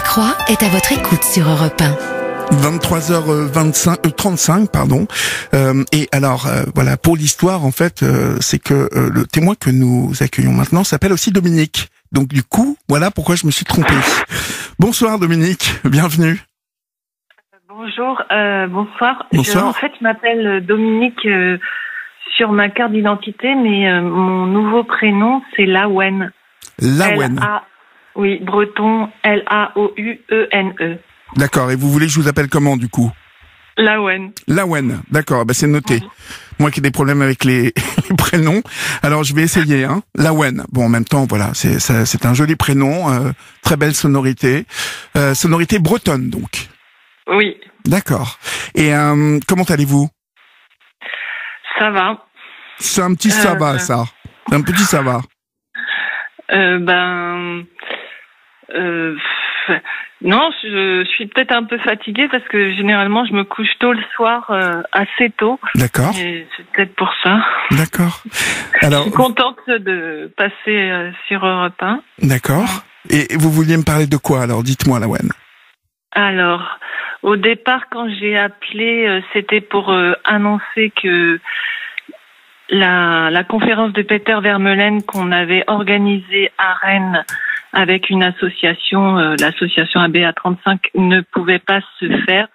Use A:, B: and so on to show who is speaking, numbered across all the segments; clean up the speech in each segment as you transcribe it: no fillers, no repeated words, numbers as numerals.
A: Croix est à votre écoute sur Europe 1.
B: 35, pardon. Et alors, voilà, pour l'histoire, en fait, c'est que le témoin que nous accueillons maintenant s'appelle aussi Dominique. Donc du coup, voilà pourquoi je me suis trompé. Bonsoir Dominique, bienvenue.
C: Bonjour, bonsoir.
B: Bonsoir.
C: En fait, je m'appelle Dominique sur ma carte d'identité, mais mon nouveau prénom, c'est Laouen.
B: Laouen.
C: Oui, breton, Laoune.
B: D'accord, et vous voulez que je vous appelle comment du coup?
C: Laouen.
B: Laouen, d'accord, bah c'est noté. Moi qui ai des problèmes avec les prénoms, alors je vais essayer. Laouen. Bon, en même temps, voilà, c'est un joli prénom, très belle sonorité, sonorité bretonne donc.
C: Oui.
B: D'accord. Et comment allez-vous?
C: Ça va.
B: C'est un petit ça va, ça. C'est un petit ça va.
C: Non, je suis peut-être un peu fatiguée parce que généralement je me couche tôt le soir, assez tôt.
B: D'accord.
C: Et c'est peut-être pour ça.
B: D'accord. Alors,
C: je suis contente de passer sur Europe 1.
B: D'accord. Et vous vouliez me parler de quoi alors? Dites-moi, Laouen.
C: Alors, au départ, quand j'ai appelé, c'était pour annoncer que la conférence de Peter Vermeulen qu'on avait organisée à Rennes avec une association, l'association ABA35, ne pouvait pas se faire.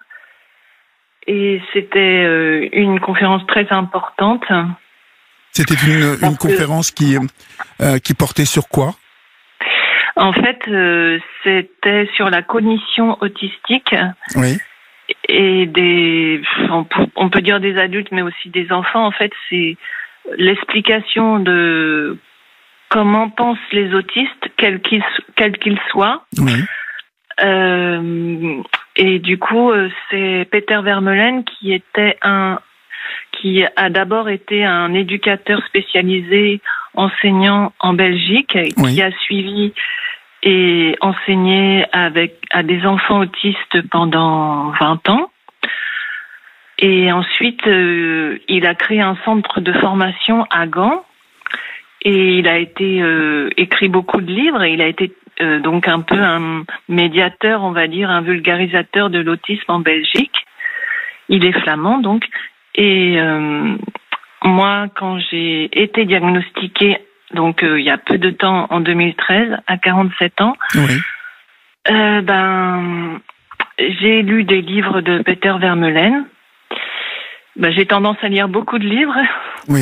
C: Et c'était une conférence très importante.
B: C'était une conférence qui portait sur quoi?
C: En fait, c'était sur la cognition autistique.
B: Oui.
C: Et on peut dire des adultes, mais aussi des enfants. En fait, c'est l'explication de comment pensent les autistes, quels qu'ils soient.
B: Oui.
C: Et du coup, c'est Peter Vermeulen qui a d'abord été un éducateur spécialisé enseignant en Belgique,
B: Oui.
C: qui a suivi et enseigné à des enfants autistes pendant 20 ans. Et ensuite, il a créé un centre de formation à Gand. Et il a écrit beaucoup de livres. Et il a été donc un peu un médiateur, on va dire, un vulgarisateur de l'autisme en Belgique. Il est flamand, donc. Et moi, quand j'ai été diagnostiquée, donc il y a peu de temps, en 2013, à 47 ans,
B: Oui.
C: j'ai lu des livres de Peter Vermeulen. J'ai tendance à lire beaucoup de livres.
B: Oui.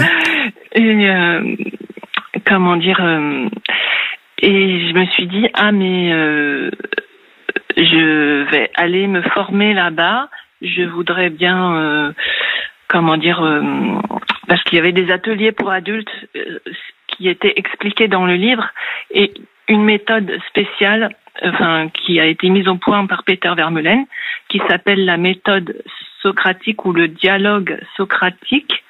C: Et comment dire, et je me suis dit, je vais aller me former là-bas. Je voudrais bien, parce qu'il y avait des ateliers pour adultes qui étaient expliqués dans le livre et une méthode spéciale, qui a été mise au point par Peter Vermeulen, qui s'appelle la méthode socratique ou le dialogue socratique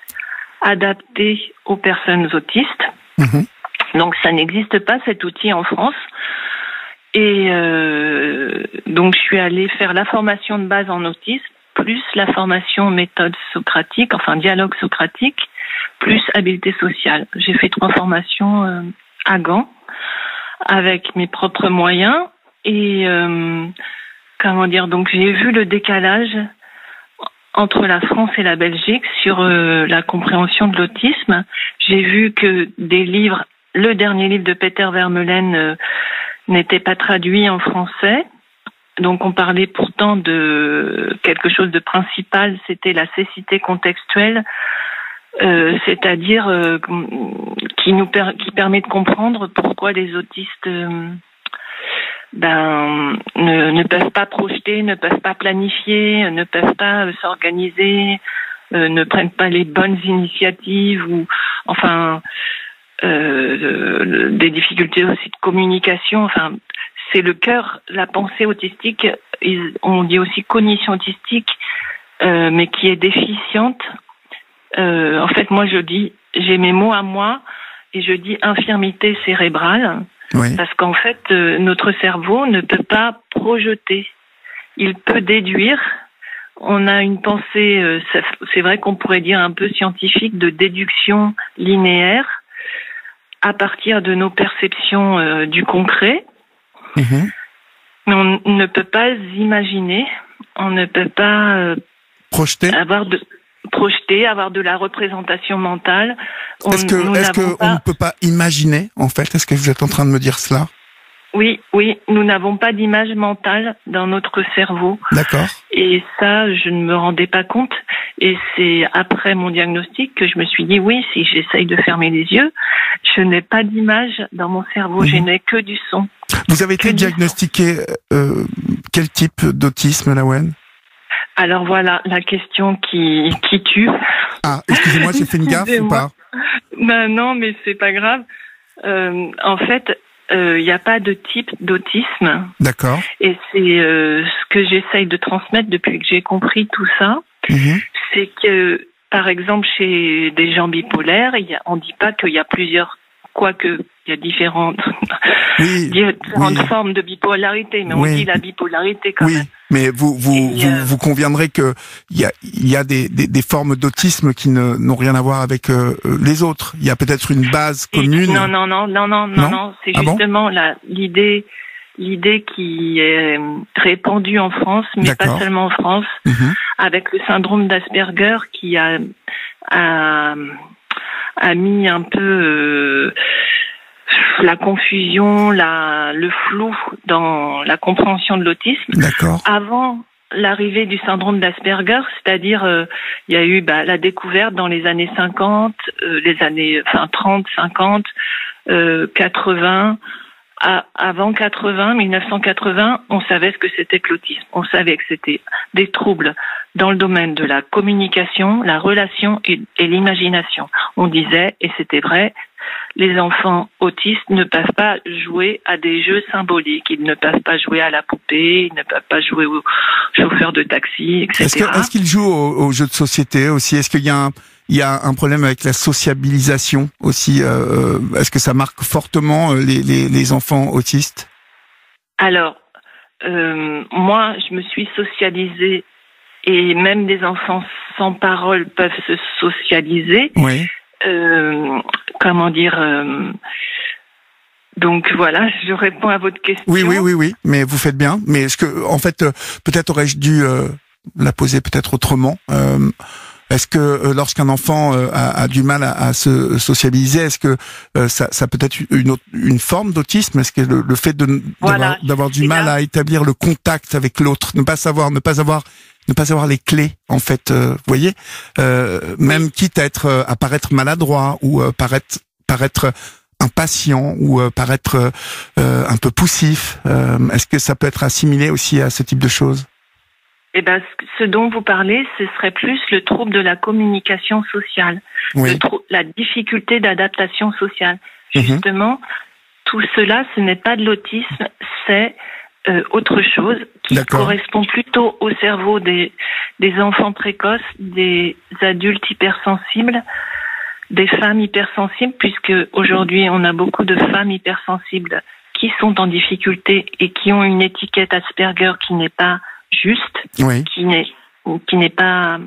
C: adapté aux personnes autistes.
B: Mm-hmm.
C: Donc ça n'existe pas cet outil en France. Et donc je suis allée faire la formation de base en autisme, plus la formation méthode socratique, dialogue socratique, plus habileté sociale. J'ai fait 3 formations à Gand avec mes propres moyens et donc j'ai vu le décalage entre la France et la Belgique sur la compréhension de l'autisme. J'ai vu que le dernier livre de Peter Vermeulen n'était pas traduit en français. Donc on parlait pourtant de quelque chose de principal, c'était la cécité contextuelle, c'est-à-dire qui permet de comprendre pourquoi les autistes ne peuvent pas projeter, ne peuvent pas planifier, ne peuvent pas s'organiser, ne prennent pas les bonnes initiatives ou des difficultés aussi de communication. C'est le cœur, la pensée autistique. On dit aussi cognition autistique, mais qui est déficiente. En fait, moi, j'ai mes mots à moi et je dis infirmité cérébrale.
B: Oui.
C: Parce qu'en fait, notre cerveau ne peut pas projeter. Il peut déduire. On a une pensée, c'est vrai qu'on pourrait dire un peu scientifique, de déduction linéaire à partir de nos perceptions du concret.
B: Mmh.
C: Mais on ne peut pas imaginer, on ne peut pas
B: projeter,
C: avoir de la représentation mentale.
B: Est-ce qu'on ne peut pas imaginer, en fait? Est-ce que vous êtes en train de me dire cela?
C: Oui, nous n'avons pas d'image mentale dans notre cerveau.
B: D'accord.
C: Et ça, je ne me rendais pas compte. Et c'est après mon diagnostic que je me suis dit, oui, si j'essaye de fermer les yeux, je n'ai pas d'image dans mon cerveau, je n'ai que du son.
B: Vous avez été diagnostiqué quel type d'autisme, Lawen?
C: Alors voilà, la question qui tue.
B: Ah, excusez-moi, j'ai fait une gaffe ou pas?
C: Ben non, mais c'est pas grave. En fait, il n'y a pas de type d'autisme.
B: D'accord.
C: Et c'est ce que j'essaye de transmettre depuis que j'ai compris tout ça. C'est que, par exemple, chez des gens bipolaires, on ne dit pas qu'il y a plusieurs, quoique il y a différentes formes de bipolarité, mais on dit la bipolarité quand même.
B: Mais vous conviendrez que il y a des formes d'autisme qui n'ont rien à voir avec les autres. Il y a peut-être une base commune.
C: Non. C'est justement l'idée qui est répandue en France, mais pas seulement en France, avec le syndrome d'Asperger qui a mis un peu la confusion, le flou dans la compréhension de l'autisme.
B: D'accord.
C: Avant l'arrivée du syndrome d'Asperger, c'est-à-dire il y a eu la découverte dans les années 50, les années 30, 50, 80. Avant 1980, on savait ce que c'était que l'autisme. On savait que c'était des troubles dans le domaine de la communication, la relation et l'imagination. On disait, et c'était vrai, les enfants autistes ne peuvent pas jouer à des jeux symboliques. Ils ne peuvent pas jouer à la poupée, ils ne peuvent pas jouer au chauffeur de taxi, etc.
B: Est-ce qu'ils jouent aux jeux de société aussi? Est-ce qu'il y a un problème avec la sociabilisation aussi? Est-ce que ça marque fortement les enfants autistes?
C: Alors, moi, je me suis socialisée et même des enfants sans parole peuvent se socialiser.
B: Oui.
C: Comment dire donc voilà, je réponds à votre question.
B: Oui, mais vous faites bien. Mais est-ce que, en fait, peut-être aurais-je dû la poser peut-être autrement. Est-ce que lorsqu'un enfant a du mal à se sociabiliser, est-ce que ça peut être une forme d'autisme? Est-ce que le fait d'avoir du mal à établir le contact avec l'autre, ne pas savoir les clés, en fait, vous voyez, même quitte à paraître maladroit ou paraître impatient ou paraître un peu poussif, est-ce que ça peut être assimilé aussi à ce type de choses?
C: Eh ben, ce dont vous parlez, ce serait plus le trouble de la communication sociale, la difficulté d'adaptation sociale. Justement, tout cela, ce n'est pas de l'autisme, c'est autre chose qui correspond plutôt au cerveau des enfants précoces, des adultes hypersensibles, des femmes hypersensibles, puisque aujourd'hui on a beaucoup de femmes hypersensibles qui sont en difficulté et qui ont une étiquette Asperger qui n'est pas juste, qui n'est pas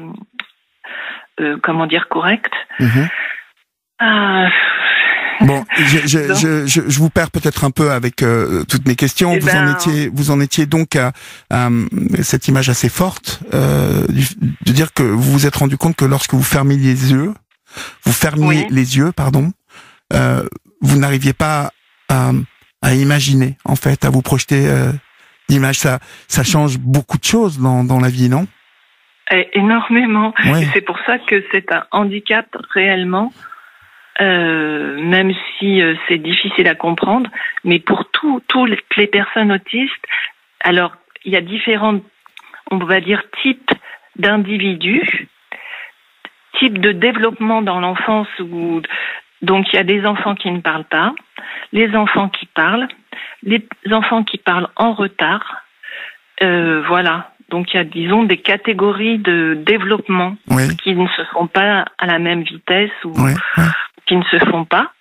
C: comment dire correcte.
B: Bon, je vous perds peut-être un peu avec toutes mes questions. Vous en étiez donc à cette image assez forte de dire que vous vous êtes rendu compte que lorsque vous fermiez les yeux, vous n'arriviez pas à imaginer, en fait, à vous projeter l'image. Ça change beaucoup de choses dans la vie, non?
C: Énormément. Et c'est pour ça que c'est un handicap réellement. Même si c'est difficile à comprendre, mais pour toutes les personnes autistes, alors il y a différents, on va dire, types d'individus, types de développement dans l'enfance où donc il y a des enfants qui ne parlent pas, les enfants qui parlent, les enfants qui parlent en retard, voilà. Donc il y a, disons, des catégories de développement qui ne se font pas à la même vitesse ou qui ne se font pas.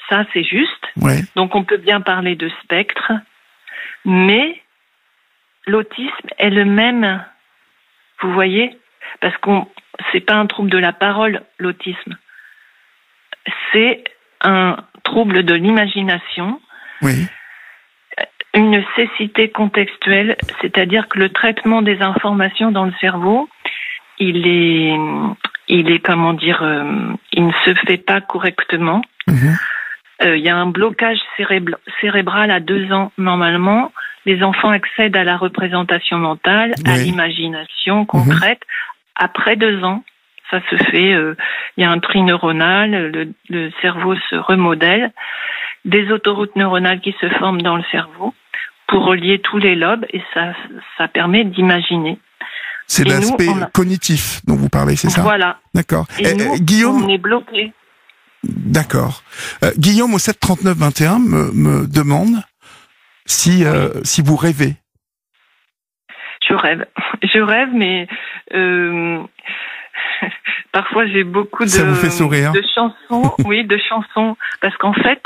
C: Ça, c'est juste. Donc on peut bien parler de spectre, mais l'autisme est le même, vous voyez, parce qu'on c'est pas un trouble de la parole, l'autisme. C'est un trouble de l'imagination. une cécité contextuelle, c'est-à-dire que le traitement des informations dans le cerveau, il est comment dire, il ne se fait pas correctement. Il y a un blocage cérébral à 2 ans normalement. Les enfants accèdent à la représentation mentale, à l'imagination concrète. Après 2 ans, ça se fait. Il y a un tri neuronal, le cerveau se remodèle, des autoroutes neuronales qui se forment dans le cerveau pour relier tous les lobes et ça permet d'imaginer.
B: C'est l'aspect cognitif dont vous parlez, c'est ça?
C: Voilà.
B: D'accord.
C: Nous,
B: Guillaume,
C: on est bloqué.
B: D'accord. Guillaume au 739-21 me demande si vous rêvez.
C: Je rêve, mais parfois j'ai beaucoup
B: Ça vous fait sourire.
C: de chansons, oui, de chansons, parce qu'en fait,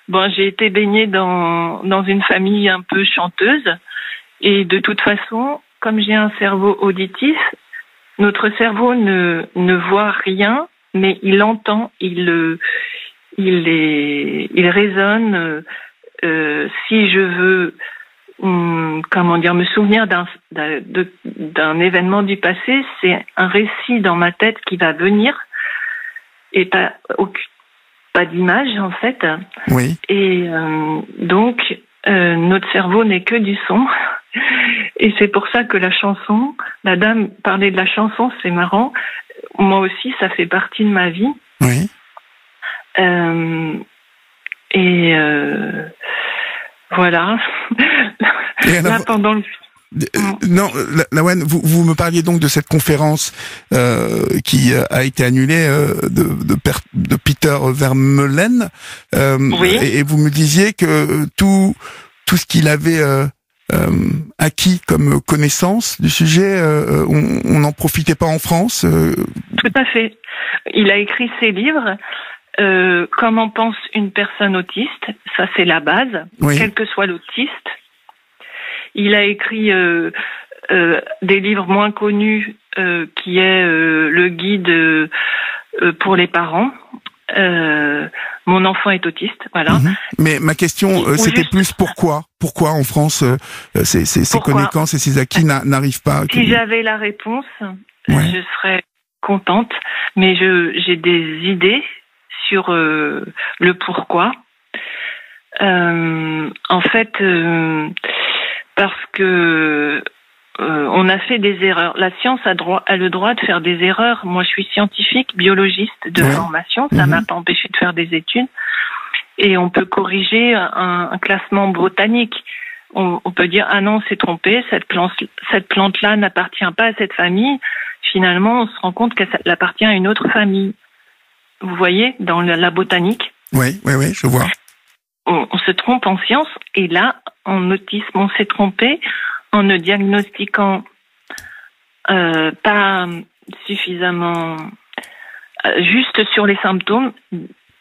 C: bon, j'ai été baignée dans une famille un peu chanteuse, et de toute façon, comme j'ai un cerveau auditif, notre cerveau ne voit rien, mais il entend, il résonne. Si je veux, comment dire, me souvenir d'un événement du passé, c'est un récit dans ma tête qui va venir et pas d'image en fait.
B: Oui.
C: Et donc notre cerveau n'est que du son. Et c'est pour ça que la chanson, la dame parlait de la chanson, c'est marrant. Moi aussi, ça fait partie de ma vie.
B: Oui.
C: Voilà.
B: Et alors,
C: là, pendant le...
B: non, Lawen, vous me parliez donc de cette conférence qui a été annulée de Peter Vermeulen.
C: Oui.
B: Et vous me disiez que tout ce qu'il avait acquis comme connaissance du sujet, on n'en profitait pas en France.
C: Tout à fait. Il a écrit ses livres. Comment pense une personne autiste, ça c'est la base,
B: oui.
C: Quel que soit l'autiste. Il a écrit des livres moins connus qui est le guide pour les parents. Mon enfant est autiste, voilà.
B: Mais ma question, c'était plus pourquoi en France ces connaissances et ces acquis n'arrivent pas.
C: Si j'avais la réponse, je serais contente, mais j'ai des idées sur le pourquoi. En fait, parce que on a fait des erreurs. La science a le droit de faire des erreurs. Moi, je suis scientifique, biologiste de formation. Ça m'a pas empêché de faire des études. Et on peut corriger un classement botanique. On peut dire, ah non, c'est trompé, cette plante-là n'appartient pas à cette famille. Finalement, on se rend compte qu'elle appartient à une autre famille. Vous voyez, dans la botanique.
B: Oui, je vois.
C: On se trompe en science, et là, en autisme, on s'est trompé en ne diagnostiquant pas suffisamment juste sur les symptômes.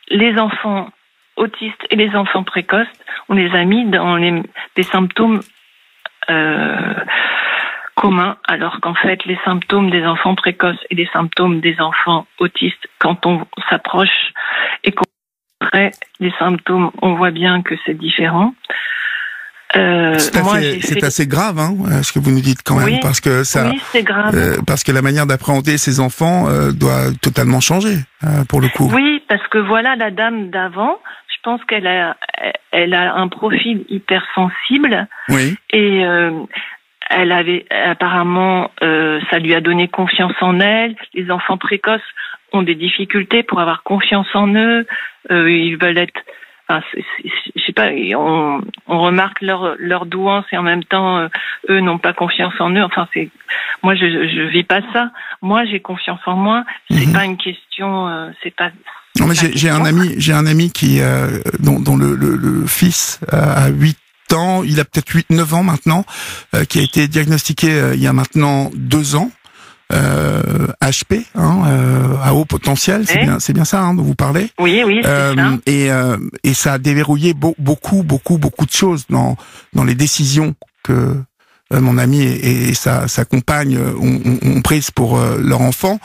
C: Les enfants autistes et les enfants précoces, on les a mis dans des symptômes communs, alors qu'en fait, les symptômes des enfants précoces et les symptômes des enfants autistes, quand on s'approche et qu'on voit les symptômes, on voit bien que c'est différent.
B: C'est assez grave, ce que vous nous dites quand même, parce que ça,
C: oui, c'est grave.
B: Parce que la manière d'appréhender ces enfants doit totalement changer, pour le coup.
C: Oui, parce que voilà, la dame d'avant, je pense qu'elle a un profil hypersensible.
B: Oui.
C: Et elle avait apparemment, ça lui a donné confiance en elle. Les enfants précoces ont des difficultés pour avoir confiance en eux. Ils veulent être, enfin, je sais pas, on remarque leur douance et en même temps, eux n'ont pas confiance en eux. Enfin, moi je vis pas ça. Moi, j'ai confiance en moi. C'est pas une question, c'est pas.
B: Non, mais j'ai un ami qui dont le fils a 8 ans, il a peut-être 8-9 ans maintenant, qui a été diagnostiqué il y a maintenant 2 ans. HP, à haut potentiel, c'est bien ça dont vous parlez.
C: Oui, c'est ça.
B: Et ça a déverrouillé beaucoup de choses dans les décisions que mon ami et sa compagne ont prises pour leur enfant.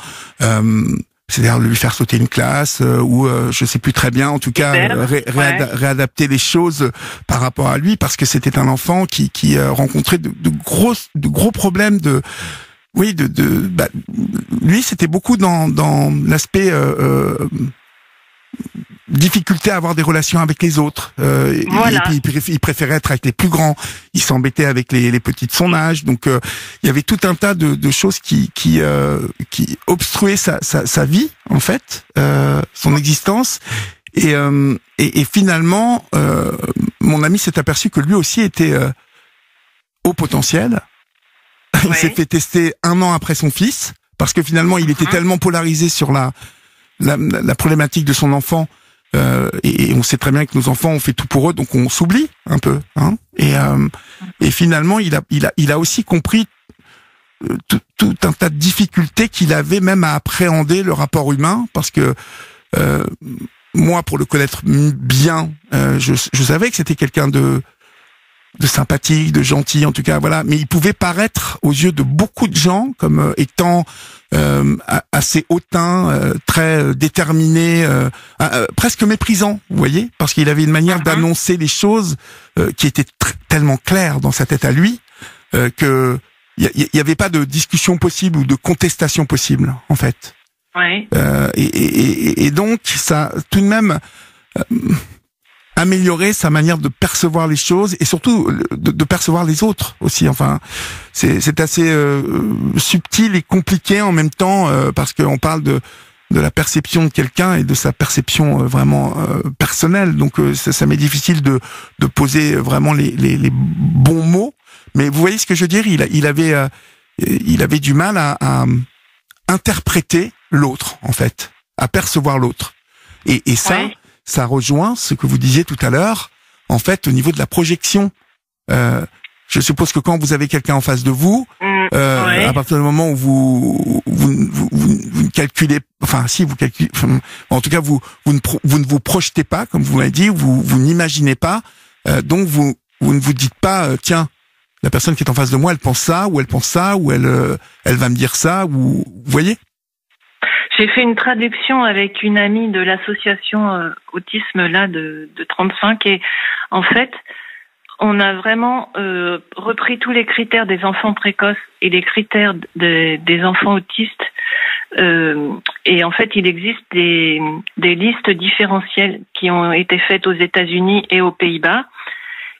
B: c'est-à-dire lui faire sauter une classe ou je sais plus très bien, en tout cas réadapter les choses par rapport à lui, parce que c'était un enfant qui rencontrait de gros problèmes lui c'était beaucoup dans l'aspect difficulté à avoir des relations avec les autres.
C: Voilà.
B: Et puis il préférait être avec les plus grands. Il s'embêtait avec les petits de son âge. Donc il y avait tout un tas de choses qui obstruaient sa vie en fait, son existence. Et finalement, mon ami s'est aperçu que lui aussi était haut potentiel. Il s'est fait tester 1 an après son fils, parce que finalement il était tellement polarisé sur la problématique de son enfant, et on sait très bien que nos enfants, on fait tout pour eux, donc on s'oublie un peu, hein. Et finalement il a aussi compris tout un tas de difficultés qu'il avait même à appréhender le rapport humain, parce que moi, pour le connaître bien, je savais que c'était quelqu'un de sympathique, de gentil, en tout cas, voilà. Mais il pouvait paraître aux yeux de beaucoup de gens comme étant assez hautain, très déterminé, presque méprisant, vous voyez, parce qu'il avait une manière d'annoncer les choses qui était tellement claire dans sa tête à lui, que il y avait pas de discussion possible ou de contestation possible, en fait.
C: Ouais.
B: Et donc ça, tout de même. Améliorer sa manière de percevoir les choses et surtout de percevoir les autres aussi. Enfin, c'est assez subtil et compliqué en même temps, parce qu'on parle de la perception de quelqu'un et de sa perception vraiment personnelle. Donc ça m'est difficile de poser vraiment les bons mots. Mais vous voyez ce que je veux dire, il avait du mal à interpréter l'autre, en fait, à percevoir l'autre. Et ça. Ouais. Ça rejoint ce que vous disiez tout à l'heure, en fait, au niveau de la projection. Je suppose que quand vous avez quelqu'un en face de vous, à partir du moment où vous ne calculez, enfin si vous calculez, en tout cas vous ne vous projetez pas, comme vous m'avez dit, vous n'imaginez pas, donc vous ne vous dites pas, tiens, la personne qui est en face de moi, elle pense ça, ou elle va me dire ça, ou vous voyez.
C: J'ai fait une traduction avec une amie de l'association autisme là de 35, et en fait, on a vraiment repris tous les critères des enfants précoces et les critères des enfants autistes, et en fait, il existe des listes différentielles qui ont été faites aux États-Unis et aux Pays-Bas,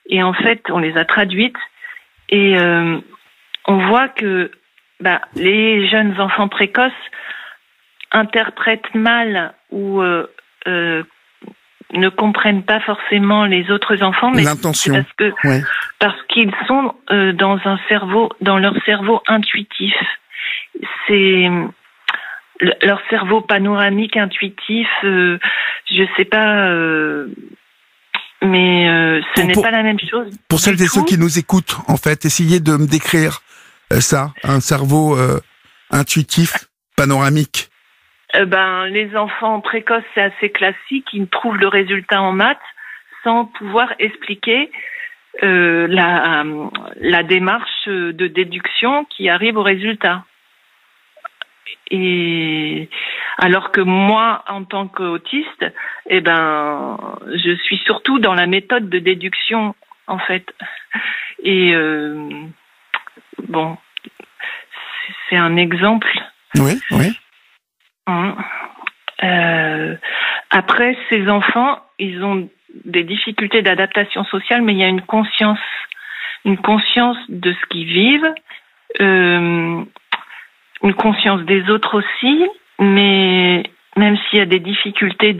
C: et en fait, on les a traduites, et on voit que les jeunes enfants précoces interprètent mal ou ne comprennent pas forcément les autres enfants, mais
B: l'intention.
C: Parce qu'ils sont dans leur cerveau intuitif. C'est leur cerveau panoramique intuitif. Je sais pas, mais ce n'est pas la même chose.
B: Pour celles et ceux qui nous écoutent, en fait, essayez de me décrire ça, un cerveau intuitif, panoramique.
C: Les enfants précoces, c'est assez classique. Ils trouvent le résultat en maths sans pouvoir expliquer la démarche de déduction qui arrive au résultat. Et alors que moi, en tant qu'autiste, je suis surtout dans la méthode de déduction, en fait. Et c'est un exemple.
B: Oui.
C: Après, ces enfants, ils ont des difficultés d'adaptation sociale, mais il y a une conscience de ce qu'ils vivent, une conscience des autres aussi, mais même s'il y a des difficultés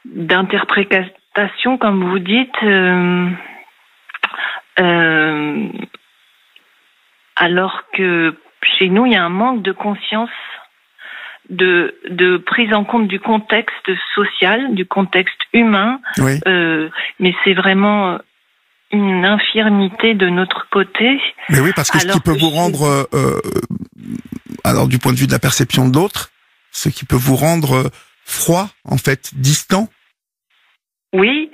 C: d'interprétation, comme vous dites, alors que chez nous, il y a un manque de conscience de prise en compte du contexte social, du contexte humain,
B: oui.
C: Mais c'est vraiment une infirmité de notre côté.
B: Mais oui, parce que ce qui peut vous rendre, alors du point de vue de la perception de l'autre, ce qui peut vous rendre froid, en fait, distant.
C: Oui,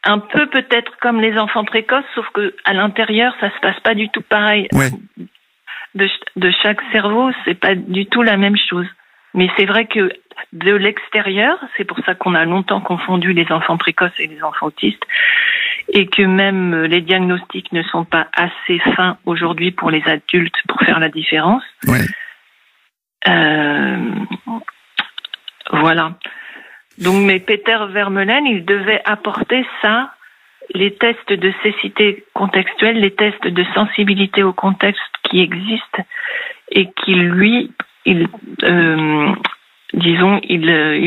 C: un peu peut-être comme les enfants précoces, sauf que à l'intérieur, ça se passe pas du tout pareil.
B: Ouais.
C: De chaque cerveau, c'est pas du tout la même chose. Mais c'est vrai que de l'extérieur, c'est pour ça qu'on a longtemps confondu les enfants précoces et les enfants autistes, et que même les diagnostics ne sont pas assez fins aujourd'hui pour les adultes pour faire la différence.
B: Oui.
C: Voilà. Donc, mais Peter Vermeulen, il devait apporter ça, les tests de cécité contextuelle, les tests de sensibilité au contexte qui existent et qui, lui, il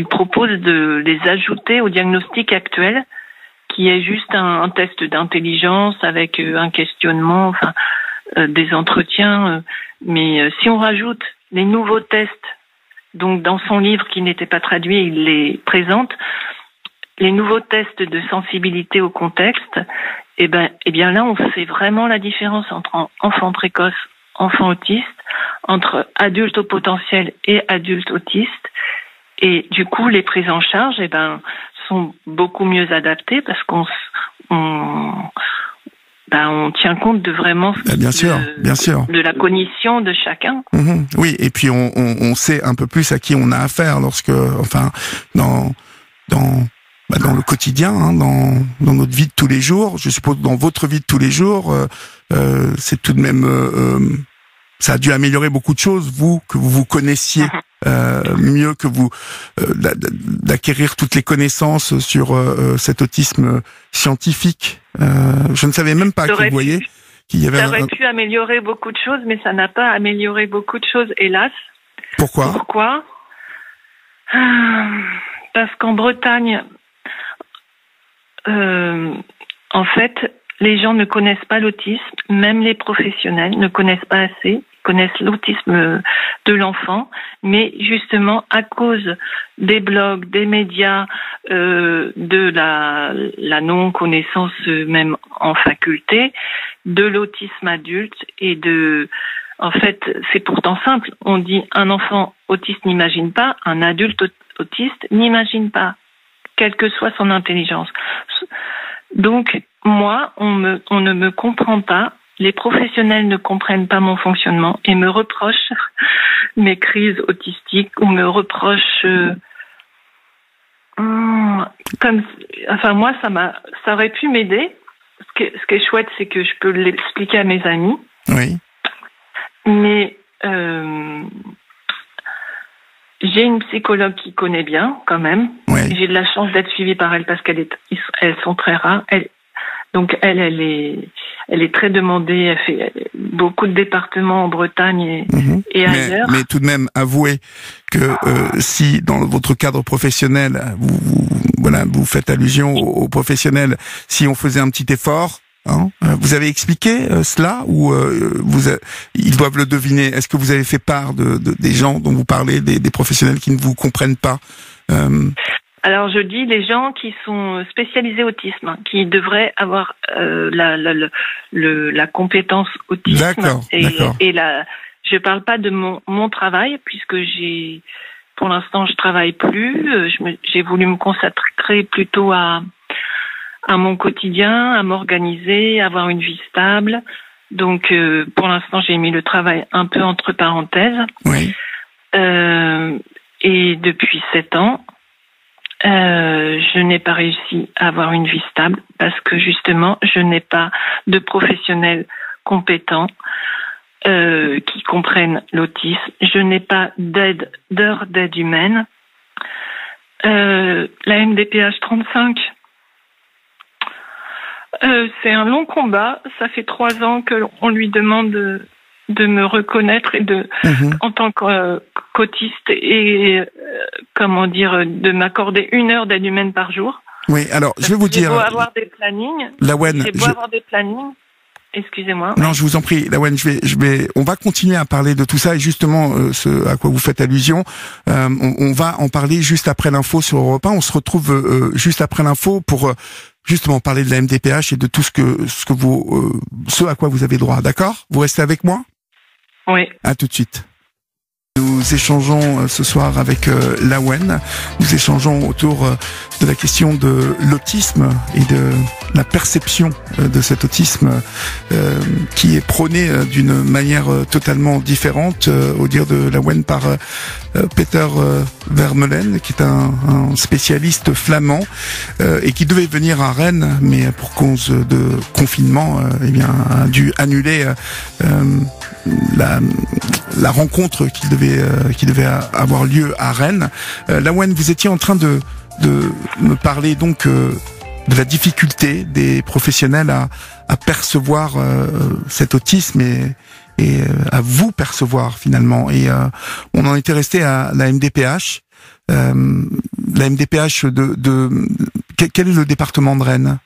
C: propose de les ajouter au diagnostic actuel, qui est juste un test d'intelligence avec un questionnement, enfin, des entretiens. Mais si on rajoute les nouveaux tests, donc dans son livre qui n'était pas traduit, il les présente, les nouveaux tests de sensibilité au contexte, eh bien là, on fait vraiment la différence entre enfants précoces, enfants autistes, entre adultes au potentiel et adultes autistes. Et du coup, les prises en charge, sont beaucoup mieux adaptées parce qu'on tient compte de vraiment
B: bien sûr.
C: de la cognition de chacun.
B: Oui, et puis on sait un peu plus à qui on a affaire lorsque, enfin, dans le quotidien, hein, dans notre vie de tous les jours, je suppose dans votre vie de tous les jours, c'est tout de même, ça a dû améliorer beaucoup de choses, que vous connaissiez mieux, que vous d'acquérir toutes les connaissances sur cet autisme scientifique. Je ne savais même pas qu'il y avait.
C: Ça aurait pu améliorer beaucoup de choses, mais ça n'a pas amélioré beaucoup de choses, hélas.
B: Pourquoi?
C: Parce qu'en Bretagne, en fait, les gens ne connaissent pas l'autisme, même les professionnels ne connaissent pas assez, connaissent l'autisme de l'enfant, mais justement à cause des blogs, des médias, de la non-connaissance même en faculté, de l'autisme adulte et en fait, c'est pourtant simple, on dit un enfant autiste n'imagine pas, un adulte autiste n'imagine pas, quelle que soit son intelligence. Donc, moi, on ne me comprend pas, les professionnels ne comprennent pas mon fonctionnement et me reprochent mes crises autistiques ou me reprochent... moi, ça aurait pu m'aider. Ce qui est chouette, c'est que je peux l'expliquer à mes amis.
B: Oui.
C: Mais j'ai une psychologue qui connaît bien, quand même.
B: Oui.
C: J'ai de la chance d'être suivie par elle parce qu'elles sont très rares. Donc elle est très demandée. Elle fait beaucoup de départements en Bretagne et ailleurs.
B: Mais tout de même, avouez que si dans votre cadre professionnel, vous faites allusion aux professionnels, si on faisait un petit effort. Vous avez expliqué cela ou ils doivent le deviner? Est-ce que vous avez fait part des gens dont vous parlez, des professionnels qui ne vous comprennent pas?
C: Alors je dis les gens qui sont spécialisés autisme, qui devraient avoir la compétence autisme.
B: D'accord.
C: Et je parle pas de mon travail puisque pour l'instant je travaille plus. J'ai voulu me consacrer plutôt à mon quotidien, à m'organiser, à avoir une vie stable. Donc, pour l'instant, j'ai mis le travail un peu entre parenthèses.
B: Oui.
C: Et depuis 7 ans, je n'ai pas réussi à avoir une vie stable parce que justement, je n'ai pas de professionnels compétents qui comprennent l'autisme. Je n'ai pas d'heure d'aide humaine. La MDPH 35, c'est un long combat. Ça fait 3 ans qu'on lui demande de me reconnaître et en tant qu'autiste et de m'accorder 1 heure d'aide humaine par jour.
B: Oui, alors je vais vous dire.
C: J'ai beau avoir des plannings. Avoir des plannings. Excusez-moi.
B: Non, je vous en prie, Lawen, on va continuer à parler de tout ça et justement ce à quoi vous faites allusion, on va en parler juste après l'info sur Europe 1. On se retrouve juste après l'info pour justement parler de la MDPH et de tout ce à quoi vous avez droit. D'accord? Vous restez avec moi?
C: Oui.
B: À tout de suite. Nous échangeons ce soir avec Lawen. Nous échangeons autour de la question de l'autisme et de la perception de cet autisme qui est prôné d'une manière totalement différente, au dire de Lawen, par Peter Vermeulen, qui est un spécialiste flamand et qui devait venir à Rennes, mais pour cause de confinement, eh bien, a dû annuler la rencontre qui devait avoir lieu à Rennes. Lawen, vous étiez en train de me parler donc de la difficulté des professionnels à percevoir cet autisme et à vous percevoir finalement. Et on en était resté à la MDPH. La MDPH quel est le département de Rennes?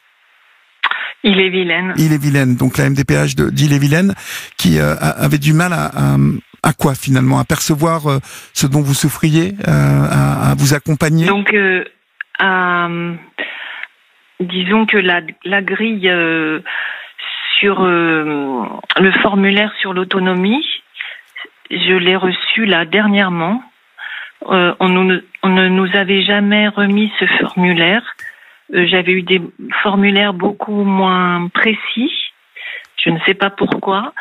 C: Ille-et-Vilaine.
B: Ille-et-Vilaine, donc la MDPH d'Ille-et-Vilaine, qui avait du mal à quoi finalement? À percevoir ce dont vous souffriez, à vous accompagner?
C: Donc, disons que la grille sur le formulaire sur l'autonomie, je l'ai reçu là dernièrement. On ne nous avait jamais remis ce formulaire. J'avais eu des formulaires beaucoup moins précis. Je ne sais pas pourquoi.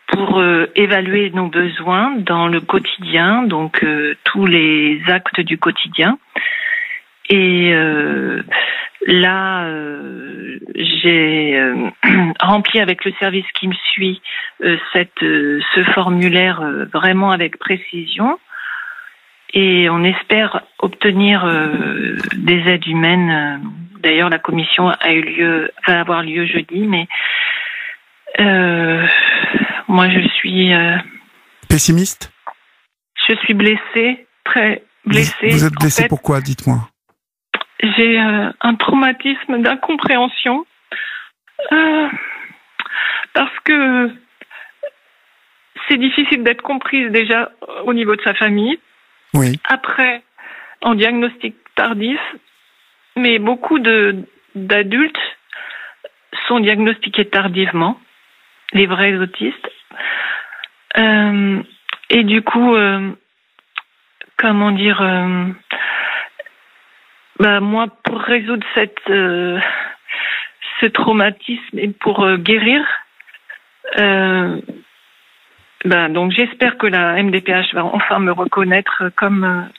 C: Pour évaluer nos besoins dans le quotidien, donc tous les actes du quotidien. Et là, j'ai rempli avec le service qui me suit ce formulaire vraiment avec précision. Et on espère obtenir des aides humaines. D'ailleurs, la commission va avoir lieu jeudi, mais moi, je suis
B: pessimiste.
C: Je suis blessée, très blessée.
B: Vous êtes blessée pourquoi? Dites-moi.
C: J'ai un traumatisme d'incompréhension parce que c'est difficile d'être comprise déjà au niveau de sa famille.
B: Oui.
C: Après, en diagnostic tardif, mais beaucoup d'adultes sont diagnostiqués tardivement, les vrais autistes. Et du coup, comment dire, moi, pour résoudre ce traumatisme et pour guérir, donc j'espère que la MDPH va enfin me reconnaître comme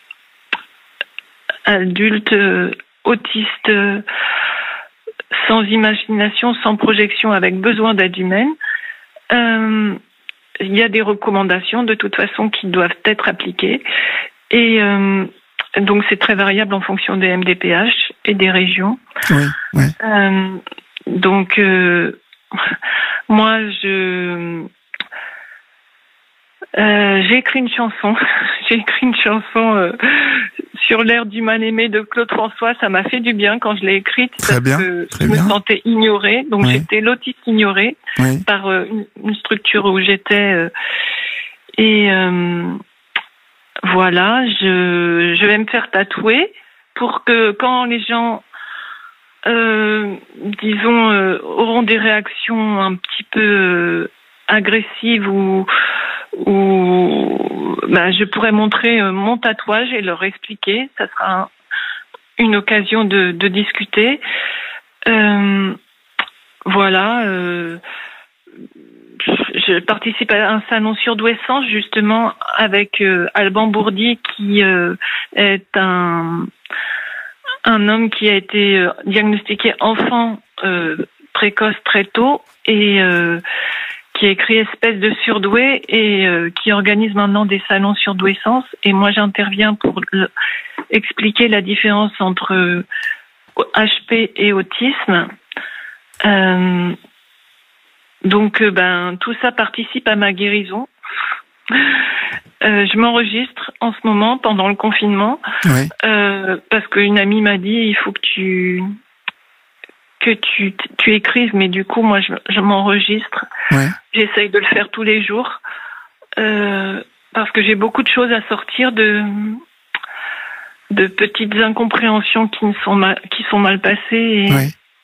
C: adulte autiste sans imagination, sans projection, avec besoin d'aide humaine. Il y a des recommandations de toute façon qui doivent être appliquées et donc c'est très variable en fonction des MDPH et des régions.
B: Oui, oui.
C: Donc moi j'ai écrit une chanson. J'ai écrit une chanson sur l'air du mal-aimé de Claude François. Ça m'a fait du bien quand je l'ai écrite parce que je me sentais ignorée. Donc j'étais l'autiste ignorée par une structure où j'étais. Voilà, je vais me faire tatouer pour que quand les gens, auront des réactions un petit peu agressives ou je pourrais montrer mon tatouage et leur expliquer. Ça sera une occasion de discuter. Voilà. Je participe à un salon Surdoué Sens justement avec Alban Bourdi qui est un homme qui a été diagnostiqué enfant précoce très tôt et qui a écrit Espèce de surdoué et qui organise maintenant des salons Surdoué Sens. Et moi, j'interviens pour expliquer la différence entre HP et autisme. Donc, tout ça participe à ma guérison. Je m'enregistre en ce moment pendant le confinement parce qu'une amie m'a dit il faut que tu écrives, mais du coup moi je m'enregistre. J'essaye de le faire tous les jours parce que j'ai beaucoup de choses à sortir de petites incompréhensions qui sont mal passées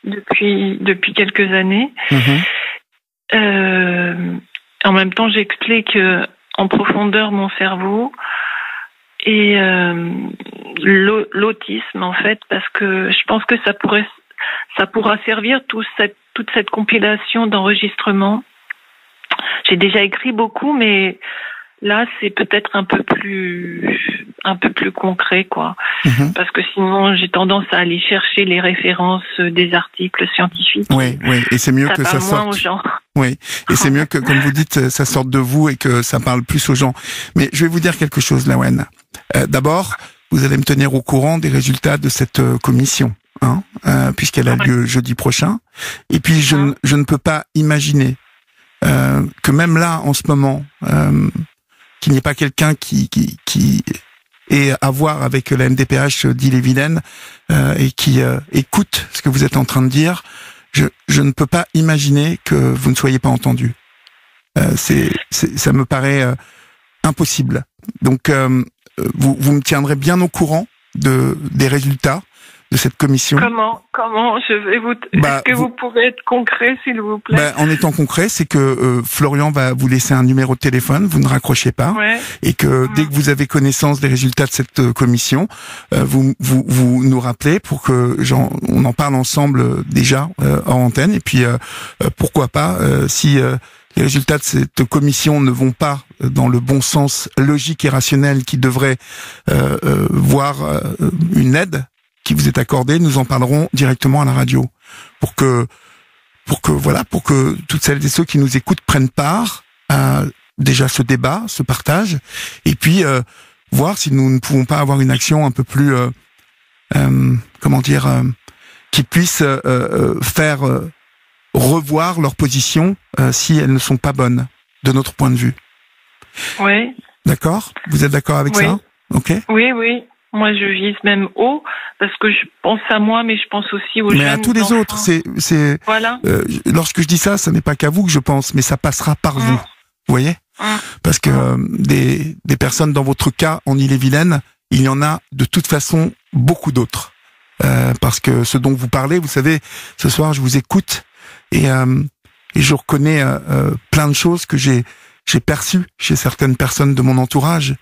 C: depuis quelques années. En même temps, j'explique en profondeur mon cerveau et l'autisme, en fait, parce que je pense que ça pourrait ça pourra servir toute cette compilation d'enregistrements. J'ai déjà écrit beaucoup, mais là, c'est peut-être un peu plus concret, quoi. Parce que sinon, j'ai tendance à aller chercher les références des articles scientifiques.
B: Oui, et c'est mieux que ça sorte.
C: Aux gens.
B: Oui, et c'est mieux que, comme vous dites, ça sorte de vous et que ça parle plus aux gens. Mais je vais vous dire quelque chose, Lawen. D'abord, vous allez me tenir au courant des résultats de cette commission, puisqu'elle a lieu jeudi prochain. Et puis, je ne peux pas imaginer que même là, en ce moment, qu'il n'y ait pas quelqu'un qui ait à voir avec la MDPH d'Ille-et-Vilaine et qui écoute ce que vous êtes en train de dire. Je ne peux pas imaginer que vous ne soyez pas entendu. Ça me paraît impossible. Donc, vous me tiendrez bien au courant des résultats de cette commission.
C: Comment je vais est-ce que vous pouvez être concret, s'il vous plaît?
B: En étant concret, c'est que Florian va vous laisser un numéro de téléphone, vous ne raccrochez pas, et que dès que vous avez connaissance des résultats de cette commission, vous nous rappelez pour que on en parle ensemble déjà en antenne, et puis pourquoi pas si les résultats de cette commission ne vont pas dans le bon sens logique et rationnel qui devrait voir une aide qui vous est accordée, nous en parlerons directement à la radio pour que toutes celles et ceux qui nous écoutent prennent part à déjà ce débat, ce partage, et puis voir si nous ne pouvons pas avoir une action un peu plus qui puisse faire revoir leur position si elles ne sont pas bonnes de notre point de vue.
C: Oui. D'accord.
B: Vous êtes d'accord avec ça? Ok.
C: Oui. Moi, je vise même haut parce que je pense à moi, mais je pense aussi aux jeunes.
B: Mais à tous les autres,
C: voilà.
B: Lorsque je dis ça, ce n'est pas qu'à vous que je pense, mais ça passera par vous. Vous voyez? Parce que des personnes dans votre cas en Ille-et-Vilaine, il y en a de toute façon beaucoup d'autres. Parce que ce dont vous parlez, vous savez, ce soir, je vous écoute et je reconnais plein de choses que j'ai perçues chez certaines personnes de mon entourage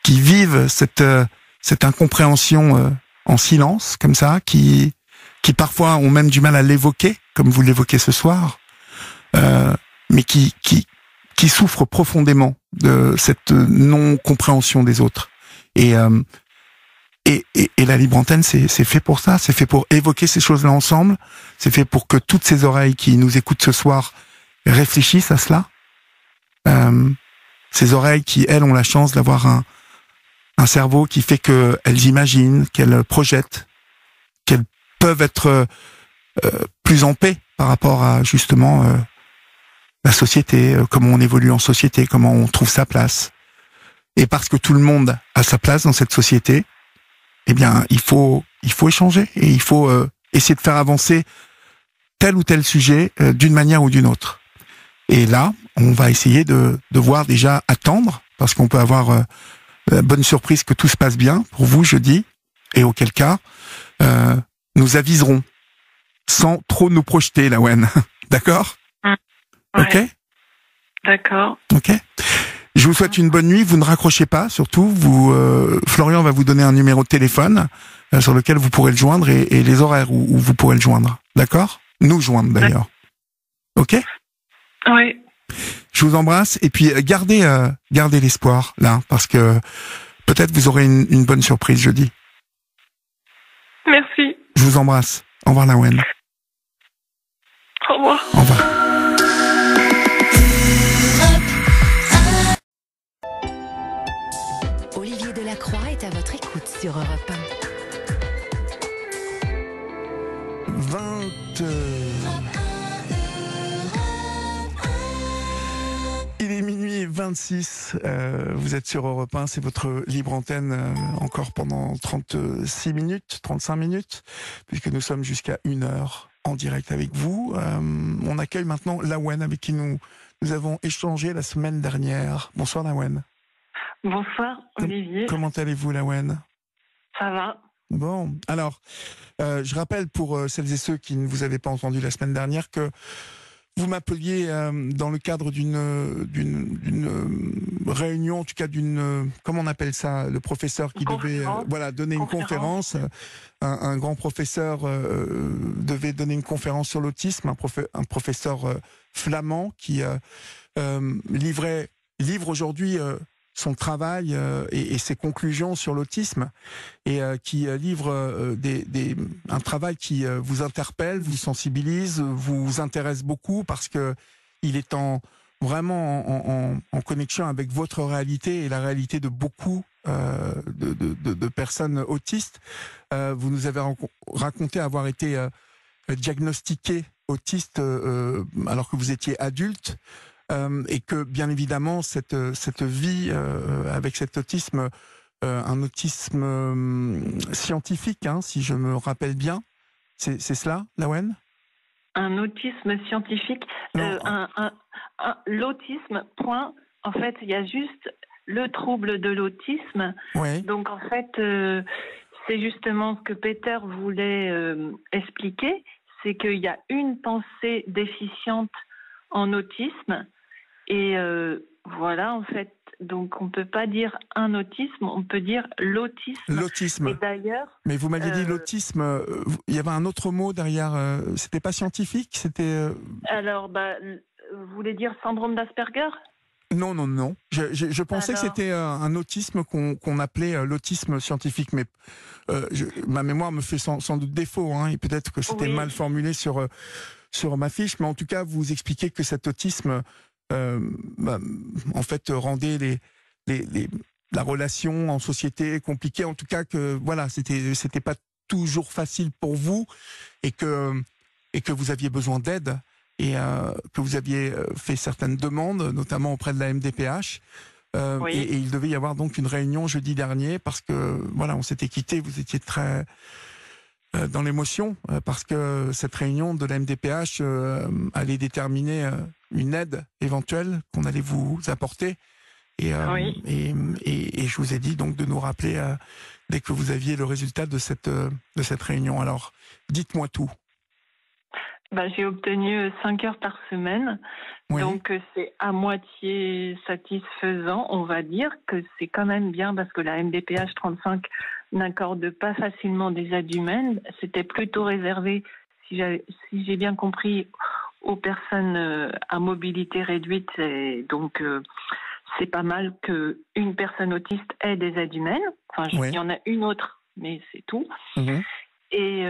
B: qui vivent cette incompréhension en silence, comme ça, qui parfois ont même du mal à l'évoquer, comme vous l'évoquez ce soir, mais qui souffrent profondément de cette non-compréhension des autres. Et la libre antenne, c'est fait pour ça, c'est fait pour évoquer ces choses-là ensemble, c'est fait pour que toutes ces oreilles qui nous écoutent ce soir réfléchissent à cela. Ces oreilles qui, elles, ont la chance d'avoir un cerveau qui fait qu'elles imaginent, qu'elles projettent, qu'elles peuvent être plus en paix par rapport à justement la société, comment on évolue en société, comment on trouve sa place. Et parce que tout le monde a sa place dans cette société, eh bien, il faut échanger et il faut essayer de faire avancer tel ou tel sujet d'une manière ou d'une autre. Et là, on va essayer de voir déjà attendre, parce qu'on peut avoir la bonne surprise que tout se passe bien pour vous jeudi, et auquel cas nous aviserons sans trop nous projeter, Lawen. D'accord? Ok.
C: D'accord.
B: Ok. Je vous souhaite une bonne nuit. Vous ne raccrochez pas, surtout. Florian va vous donner un numéro de téléphone sur lequel vous pourrez le joindre et les horaires où vous pourrez le joindre. D'accord? Nous joindre d'ailleurs. Ok?
C: Oui.
B: Je vous embrasse et puis gardez l'espoir là, parce que peut-être vous aurez une bonne surprise jeudi.
C: Merci.
B: Je vous embrasse. Au revoir, Lawen.
C: Au revoir.
B: Au revoir.
A: Olivier Delacroix est à votre écoute sur Europe
B: 1. Il est minuit 26, vous êtes sur Europe 1, c'est votre libre antenne encore pendant 35 minutes, puisque nous sommes jusqu'à 1h en direct avec vous. On accueille maintenant Lawen, avec qui nous avons échangé la semaine dernière. Bonsoir Lawen.
C: Bonsoir Olivier.
B: Comment allez-vous Lawen?
C: Ça va.
B: Bon, alors, je rappelle pour celles et ceux qui ne vous avaient pas entendu la semaine dernière que vous m'appeliez dans le cadre d'une réunion, en tout cas comment on appelle ça, le professeur qui devait donner une conférence. Un grand professeur devait donner une conférence sur l'autisme, un professeur flamand qui livre aujourd'hui son travail et ses conclusions sur l'autisme, et qui livre un travail qui vous interpelle, vous sensibilise, vous intéresse beaucoup, parce que il est vraiment en connexion avec votre réalité et la réalité de beaucoup de personnes autistes. Vous nous avez raconté avoir été diagnostiqué autiste alors que vous étiez adulte. Et que bien évidemment cette vie avec cet autisme, un autisme scientifique, hein, si je me rappelle bien, c'est cela, Lawen?
C: Un autisme scientifique, l'autisme, point. En fait, il y a juste le trouble de l'autisme.
B: Oui.
C: Donc en fait, c'est justement ce que Peter voulait expliquer, c'est qu'il y a une pensée déficiente en autisme. Et voilà, en fait, donc on peut pas dire un autisme, on peut dire l'autisme.
B: L'autisme.
C: Et d'ailleurs.
B: Mais vous m'aviez dit l'autisme. Il y avait un autre mot derrière. C'était pas scientifique, c'était.
C: Alors, vous voulez dire syndrome d'Asperger?
B: Non. Je pensais que c'était un autisme qu'on appelait l'autisme scientifique, mais ma mémoire me fait sans doute défaut, hein, et peut-être que c'était mal formulé sur ma fiche, mais en tout cas, vous expliquez que cet autisme en fait rendait la relation en société compliquée, en tout cas que voilà, c'était pas toujours facile pour vous, et que vous aviez besoin d'aide, et que vous aviez fait certaines demandes, notamment auprès de la MDPH. Et il devait y avoir donc une réunion jeudi dernier, parce que voilà, on s'était quitté, vous étiez très dans l'émotion, parce que cette réunion de la MDPH allait déterminer une aide éventuelle qu'on allait vous apporter. Et je vous ai dit donc de nous rappeler dès que vous aviez le résultat de cette réunion. Alors, dites-moi tout.
C: J'ai obtenu 5 heures par semaine, donc c'est à moitié satisfaisant. On va dire que c'est quand même bien, parce que la MDPH 35 n'accorde pas facilement des aides humaines. C'était plutôt réservé, si j'ai bien compris, aux personnes à mobilité réduite. Et donc c'est pas mal qu'une personne autiste ait des aides humaines. Enfin, il y en a une autre, mais c'est tout. Et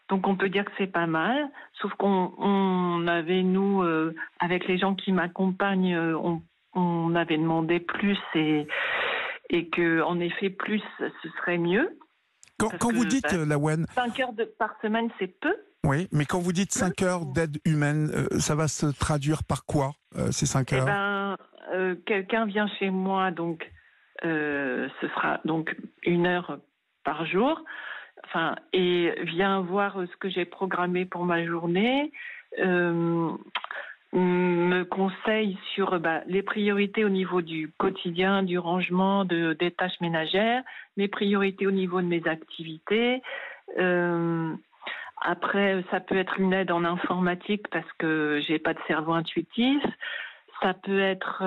C: donc on peut dire que c'est pas mal, sauf qu'on avait, nous, avec les gens qui m'accompagnent, on avait demandé plus, et que en effet plus ce serait mieux.
B: Quand vous dites, Lawen,
C: 5 heures par semaine, c'est peu.
B: Oui, mais quand vous dites 5 heures d'aide humaine, ça va se traduire par quoi, ces 5 heures?
C: Quelqu'un vient chez moi, donc ce sera donc 1 heure par jour. Enfin, et vient voir ce que j'ai programmé pour ma journée, me conseille sur les priorités au niveau du quotidien, du rangement, des tâches ménagères, mes priorités au niveau de mes activités. Après, ça peut être une aide en informatique parce que j'ai pas de cerveau intuitif. Ça peut être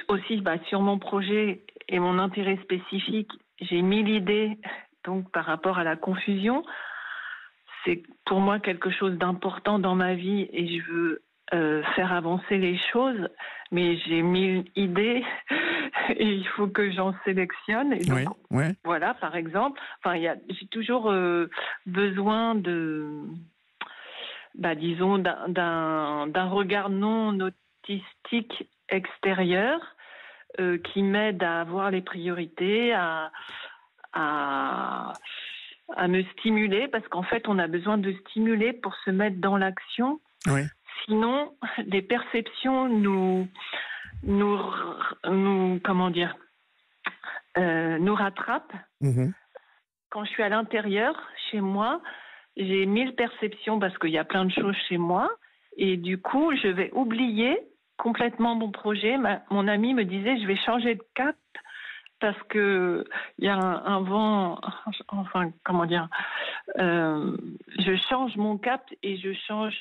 C: aussi sur mon projet et mon intérêt spécifique. J'ai 1000 idées, donc par rapport à la confusion. C'est pour moi quelque chose d'important dans ma vie, et je veux faire avancer les choses, mais j'ai 1000 idées et il faut que j'en sélectionne. Et donc, voilà, par exemple, j'ai toujours besoin disons, d'un regard non autistique extérieur qui m'aide à avoir les priorités, à me stimuler, parce qu'en fait, on a besoin de stimuler pour se mettre dans l'action.
B: Oui.
C: Sinon, les perceptions nous rattrapent. Quand je suis à l'intérieur, chez moi, j'ai 1000 perceptions parce qu'il y a plein de choses chez moi, et du coup, je vais oublier complètement mon projet. Mon ami me disait, je vais changer de cap parce que il y a un vent, je change mon cap et je change.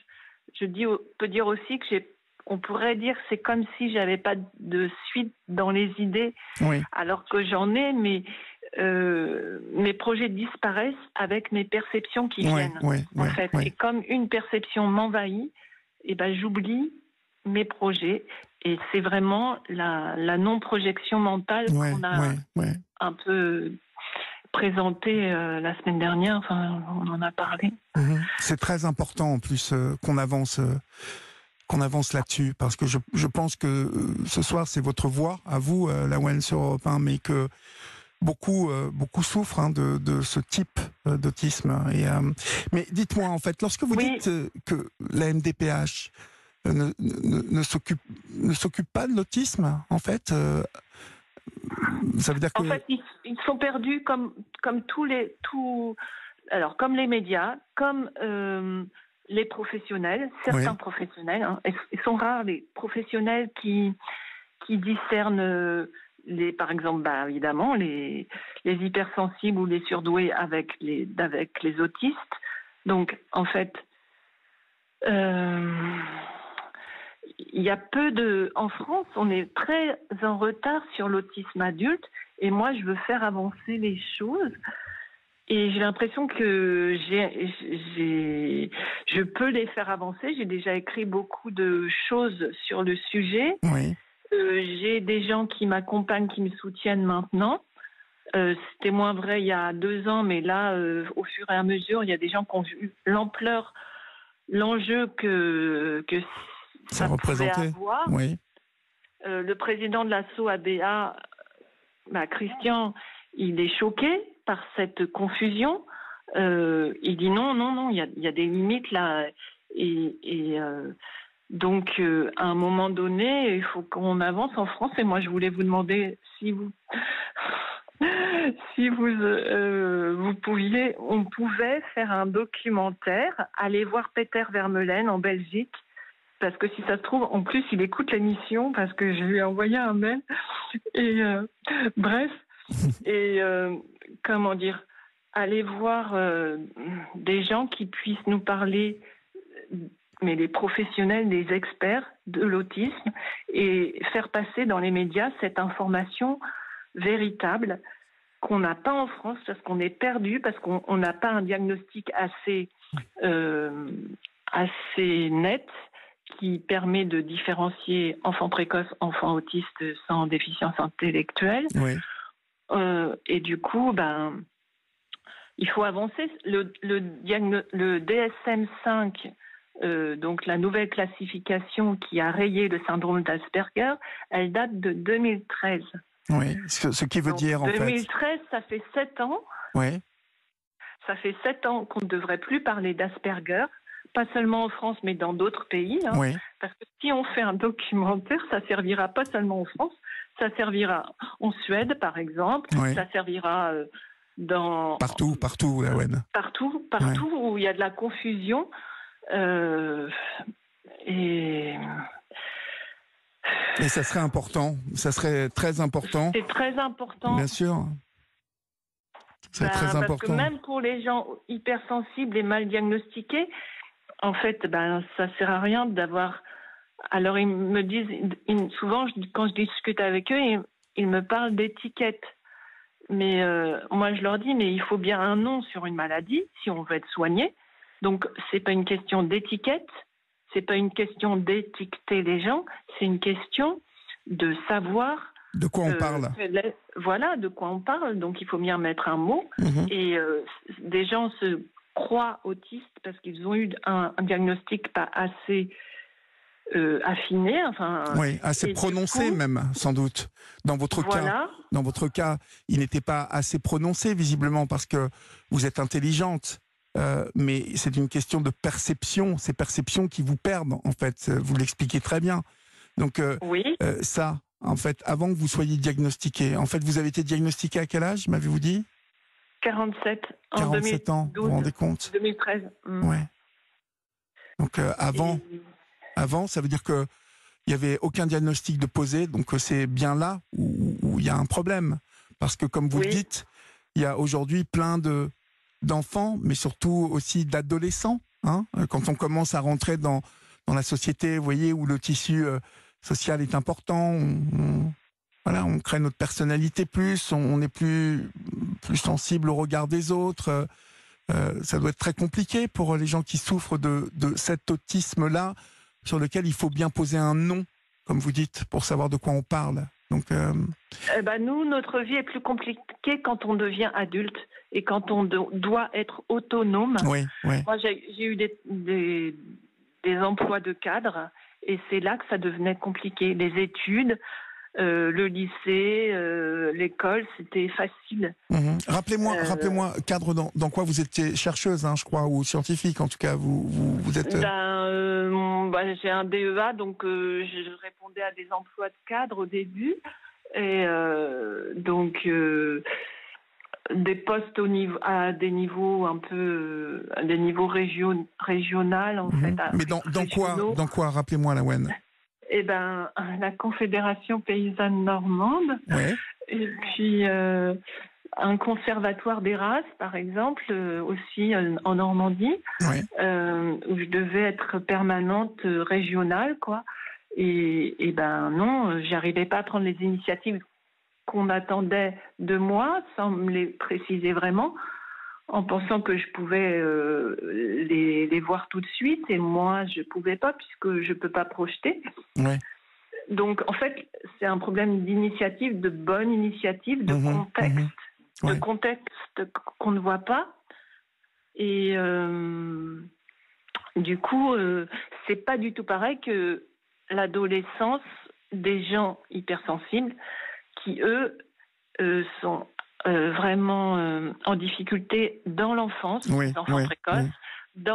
C: Peux dire aussi que on pourrait dire que c'est comme si j'avais pas de suite dans les idées,
B: Oui.
C: alors que j'en ai, mais mes projets disparaissent avec mes perceptions qui viennent. En fait, et comme une perception m'envahit, et ben j'oublie mes projets, et c'est vraiment la non-projection mentale qu'on a un peu présentée la semaine dernière. Enfin, on en a parlé.
B: C'est très important en plus qu'on avance là-dessus, parce que je pense que ce soir c'est votre voix à vous, Lawen, sur Europe 1, mais que beaucoup souffrent de ce type d'autisme. Mais dites-moi, en fait, lorsque vous dites que la MDPH ne s'occupe pas de l'autisme, en fait, ça veut dire que...
C: En fait, ils sont perdus comme alors comme les médias, comme les professionnels, certains professionnels. Hein, ils sont rares les professionnels qui discernent par exemple, évidemment, les hypersensibles ou les surdoués avec les autistes. Donc, en fait, il y a en France, on est très en retard sur l'autisme adulte, et moi, je veux faire avancer les choses. Et j'ai l'impression que je peux les faire avancer. J'ai déjà écrit beaucoup de choses sur le sujet.
B: Oui.
C: J'ai des gens qui m'accompagnent, qui me soutiennent maintenant. C'était moins vrai il y a 2 ans, mais là, au fur et à mesure, il y a des gens qui ont vu l'enjeu que ça représentait. Avoir.
B: Oui.
C: Le président de l'asso ABA, Christian, il est choqué par cette confusion. Il dit non, il y a des limites là. Donc, à un moment donné, il faut qu'on avance en France. Et moi, je voulais vous demander si vous pouviez, on pouvait faire un documentaire, aller voir Peter Vermeulen en Belgique, parce que si ça se trouve, en plus, il écoute l'émission, parce que je lui ai envoyé un mail. Et bref, et comment dire, aller voir des gens qui puissent nous parler, mais les professionnels, les experts de l'autisme, et faire passer dans les médias cette information véritable qu'on n'a pas en France, parce qu'on est perdu, parce qu'on n'a pas un diagnostic assez net qui permet de différencier enfants précoces, enfants autistes sans déficience intellectuelle.
B: Oui.
C: Et du coup, il faut avancer. Le DSM-5, donc la nouvelle classification qui a rayé le syndrome d'Asperger, elle date de 2013.
B: Oui, ce qui veut dire en
C: 2013, ça fait 7 ans.
B: Oui.
C: Ça fait 7 ans qu'on ne devrait plus parler d'Asperger, pas seulement en France, mais dans d'autres pays. Hein,
B: oui.
C: Parce que si on fait un documentaire, ça servira pas seulement en France, ça servira en Suède, par exemple, ça servira dans...
B: Partout, Lawen.
C: Partout où il y a de la confusion. Et
B: ça serait important, ça serait très important.
C: C'est très important.
B: Bien sûr. C'est très important.
C: Parce que même pour les gens hypersensibles et mal diagnostiqués, en fait, ça sert à rien d'avoir... Alors, ils me disent, souvent, quand je discute avec eux, ils me parlent d'étiquettes. Mais moi, je leur dis, mais il faut bien un nom sur une maladie si on veut être soigné. Donc, c'est pas une question d'étiquette, c'est pas une question d'étiqueter les gens, c'est une question de savoir...
B: De quoi on parle.
C: Voilà, de quoi on parle. Donc, il faut bien mettre un mot. Et des gens se croient autistes parce qu'ils ont eu un diagnostic pas assez affiné.
B: Oui, assez prononcé même, sans doute. Dans votre cas, il n'était pas assez prononcé, visiblement, parce que vous êtes intelligente. Mais c'est une question de perception, ces perceptions qui vous perdent, en fait. Vous l'expliquez très bien. Donc, ça... En fait, avant que vous soyez diagnostiqué, en fait, vous avez été diagnostiqué à quel âge, m'avez-vous dit ?
C: 47.
B: 47 ans, vous vous rendez compte ?
C: 2013.
B: Ouais. Donc, avant, ça veut dire que il y avait aucun diagnostic de posé, donc c'est bien là où il y a un problème. Parce que, comme vous le dites, il y a aujourd'hui plein de d'enfants, mais surtout aussi d'adolescents. Hein, quand on commence à rentrer dans la société, vous voyez, où le tissu social est important, voilà, on crée notre personnalité plus, on est plus sensible au regard des autres. Ça doit être très compliqué pour les gens qui souffrent de cet autisme-là, sur lequel il faut bien poser un nom, comme vous dites, pour savoir de quoi on parle. Donc,
C: nous, notre vie est plus compliquée quand on devient adulte et quand on doit être autonome.
B: Oui, oui.
C: Moi, j'ai eu des emplois de cadre et c'est là que ça devenait compliqué. Les études, le lycée, l'école, c'était facile.
B: Rappelez-moi, cadre dans quoi vous étiez chercheuse, hein, je crois, ou scientifique, en tout cas, vous êtes...
C: J'ai un DEA, donc je répondais à des emplois de cadre au début, et des postes à des niveaux un peu, à des niveaux régional en fait.
B: Mais dans quoi, rappelez-moi, Lawen.
C: La Confédération paysanne normande,
B: ouais.
C: Et puis un conservatoire des races, par exemple, aussi en Normandie,
B: ouais.
C: Où je devais être permanente régionale, quoi. Et non, j'arrivais pas à prendre les initiatives qu'on attendait de moi, sans me les préciser vraiment, en pensant que je pouvais les voir tout de suite, et moi je pouvais pas puisque je peux pas projeter.
B: Ouais.
C: Donc en fait c'est un problème d'initiative, de bonne initiative, de contexte,
B: ouais.
C: de contexte qu'on ne voit pas. Et du coup c'est pas du tout pareil que l'adolescence des gens hypersensibles qui eux sont vraiment en difficulté dans l'enfance,
B: oui,
C: l'enfance
B: oui,
C: précoce,
B: oui.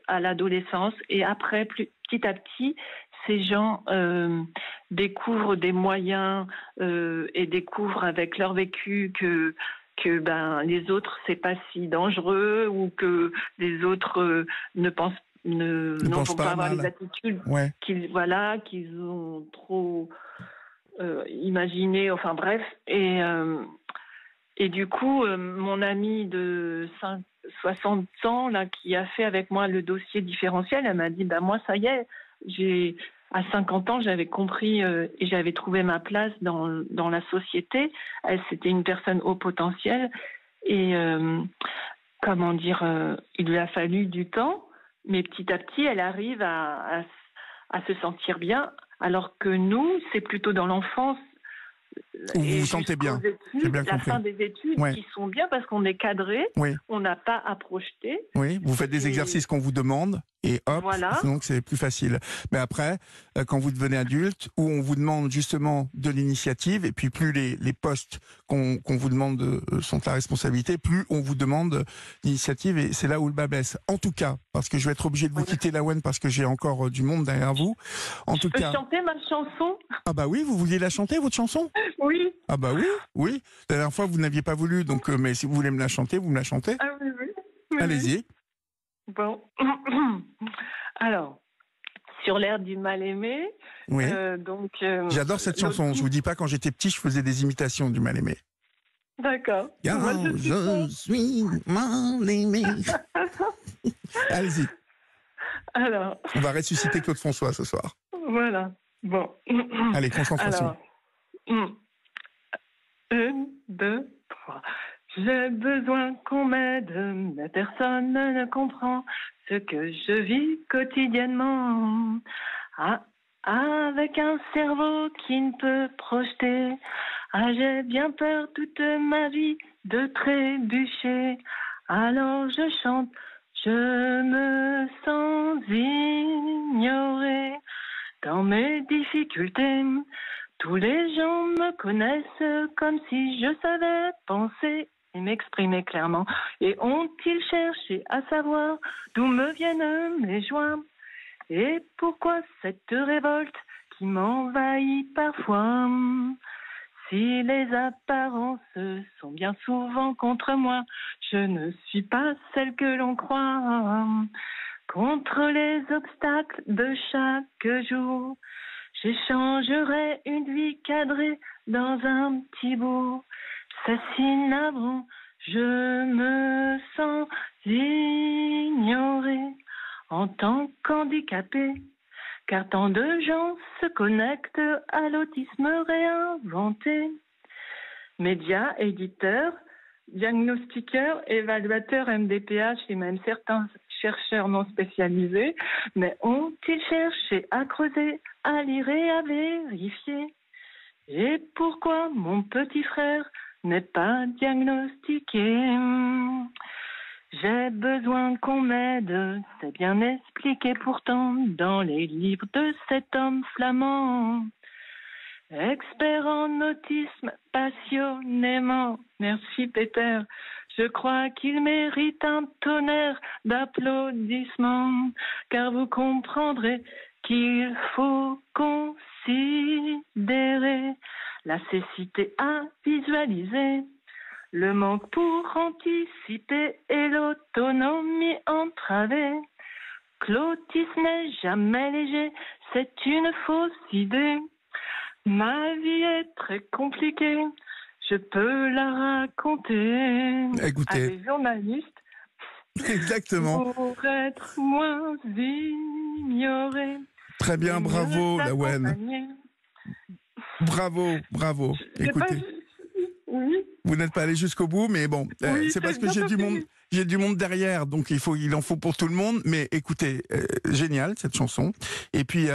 C: à l'adolescence, et après, petit à petit, ces gens découvrent des moyens et découvrent avec leur vécu que les autres c'est pas si dangereux, ou que les autres ne vont pas avoir les attitudes qu'ils ont trop imaginé, enfin bref, et du coup mon ami de 60 ans là qui a fait avec moi le dossier différentiel, elle m'a dit moi ça y est, à 50 ans j'avais compris et j'avais trouvé ma place dans la société. Elle, c'était une personne haut potentiel, et il lui a fallu du temps, mais petit à petit elle arrive à se sentir bien, alors que nous c'est plutôt dans l'enfance.
B: Vous vous sentez bien, j'ai bien compris.
C: La fin des études qui sont bien parce qu'on est cadré, on n'a pas à projeter.
B: Oui, vous faites des exercices qu'on vous demande et hop, donc c'est plus facile. Mais après, quand vous devenez adulte, où on vous demande justement de l'initiative, et puis plus les postes qu'on vous demande sont la responsabilité, plus on vous demande l'initiative, et c'est là où le bas blesse. En tout cas, parce que je vais être obligé de vous quitter, Lawen, parce que j'ai encore du monde derrière vous.
C: Je peux chanter ma chanson?
B: Ah bah oui, vous vouliez la chanter, votre chanson?
C: Oui.
B: Ah bah oui. La dernière fois, vous n'aviez pas voulu, donc mais si vous voulez me la chanter, vous me la chantez.
C: Ah oui.
B: Allez-y.
C: Bon. Alors, sur l'air du mal-aimé.
B: Oui. J'adore cette chanson. Je vous dis pas, quand j'étais petit, je faisais des imitations du mal-aimé.
C: D'accord.
B: Je suis mal-aimé. Allez-y.
C: Alors.
B: On va ressusciter Claude François ce soir.
C: Voilà. Bon.
B: Allez, concentration.
C: Alors, 1, 2, 3. J'ai besoin qu'on m'aide, mais personne ne comprend ce que je vis quotidiennement. Avec un cerveau qui ne peut projeter, j'ai bien peur toute ma vie de trébucher. Alors je chante, je me sens ignorée. Dans mes difficultés, tous les gens me connaissent comme si je savais penser et m'exprimer clairement. Et ont-ils cherché à savoir d'où me viennent mes joies? Et pourquoi cette révolte qui m'envahit parfois? Si les apparences sont bien souvent contre moi, je ne suis pas celle que l'on croit. Contre les obstacles de chaque jour, j'échangerai une vie cadrée dans un petit bout. C'est si navrant, je me sens ignorée en tant qu'handicapée, car tant de gens se connectent à l'autisme réinventé. Médias, éditeurs, diagnostiqueurs, évaluateurs MDPH et même certains chercheurs non spécialisés, mais ont-ils cherché à creuser, à lire et à vérifier? Et pourquoi mon petit frère n'est pas diagnostiqué? J'ai besoin qu'on m'aide, c'est bien expliqué pourtant dans les livres de cet homme flamand. Expert en autisme, passionnément. Merci Peter. Je crois qu'il mérite un tonnerre d'applaudissements, car vous comprendrez qu'il faut considérer la cécité à visualiser, le manque pour anticiper et l'autonomie entravée. Que l'autisme n'est jamais léger, c'est une fausse idée. Ma vie est très compliquée, je peux la raconter.
B: Écoutez.
C: À des journalistes.
B: Exactement.
C: Pour être moins ignoré.
B: Très bien, bravo, Lawen. Bravo. Écoutez.
C: Oui.
B: Vous n'êtes pas allé jusqu'au bout, mais bon,
C: Oui,
B: c'est parce que j'ai du monde derrière, donc il en faut pour tout le monde. Mais écoutez, génial cette chanson. Et puis,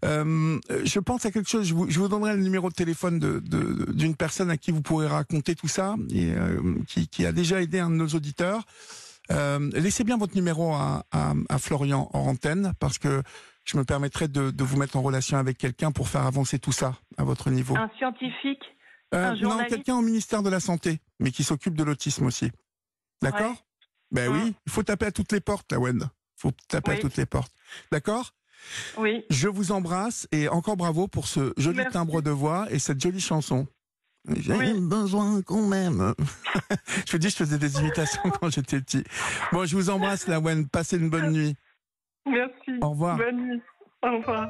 B: je pense à quelque chose. Je vous donnerai le numéro de téléphone d'une personne à qui vous pourrez raconter tout ça, et qui a déjà aidé un de nos auditeurs. Laissez bien votre numéro à Florian en antenne, parce que je me permettrai de vous mettre en relation avec quelqu'un pour faire avancer tout ça à votre niveau.
C: Un scientifique.
B: Non, quelqu'un au ministère de la Santé, mais qui s'occupe de l'autisme aussi. D'accord? Ouais. Ben oui, il faut taper à toutes les portes, Lawen. Il faut taper à toutes les portes. D'accord?
C: Oui.
B: Je vous embrasse et encore bravo pour ce joli timbre de voix et cette jolie chanson. J'ai besoin qu'on m'aime. Je vous dis, je faisais des imitations quand j'étais petit. Bon, je vous embrasse, Lawen. Passez une bonne nuit.
C: Merci.
B: Au revoir.
C: Bonne nuit. Au revoir.